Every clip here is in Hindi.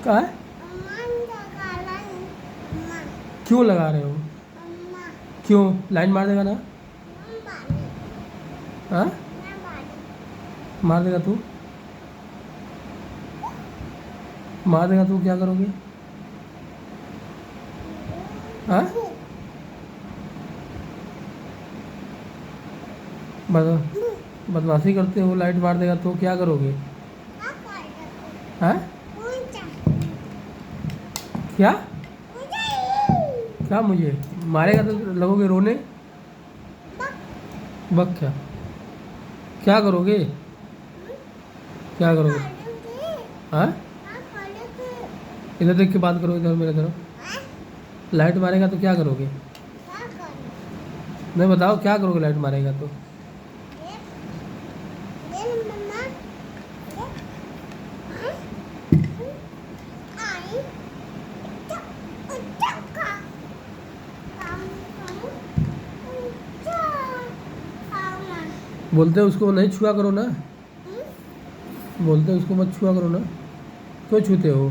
क्या है? क्यों लगा रहे हो? क्यों? लाइन मार देगा ना? हाँ, मार देगा तू? मार देगा तू क्या करोगे? हाँ, बदमाशी करते हो, लाइट मार देगा तो क्या करोगे? हाँ, क्या? क्या मुझे मारेगा तो लगोगे रोने? बक क्या? क्या करोगे? क्या करोगे? हाँ, इधर देख के बात करो, इधर मेरे तरफ। लाइट मारेगा तो क्या करोगे? नहीं, बताओ क्या करोगे लाइट मारेगा तो? बोलते हैं उसको नहीं छुआ करो ना। बोलते हैं उसको मत छुआ करो ना। क्यों छूते हो?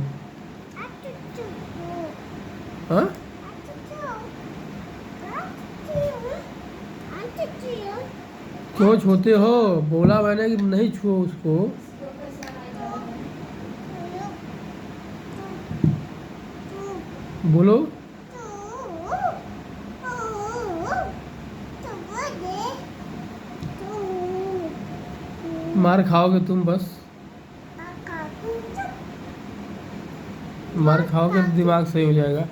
हाँ, क्यों छूते हो? बोला मैंने कि नहीं छुओ उसको। बोलो। मार खाओगे तुम बस। मार खाओगे तो दिमाग सही हो जाएगा।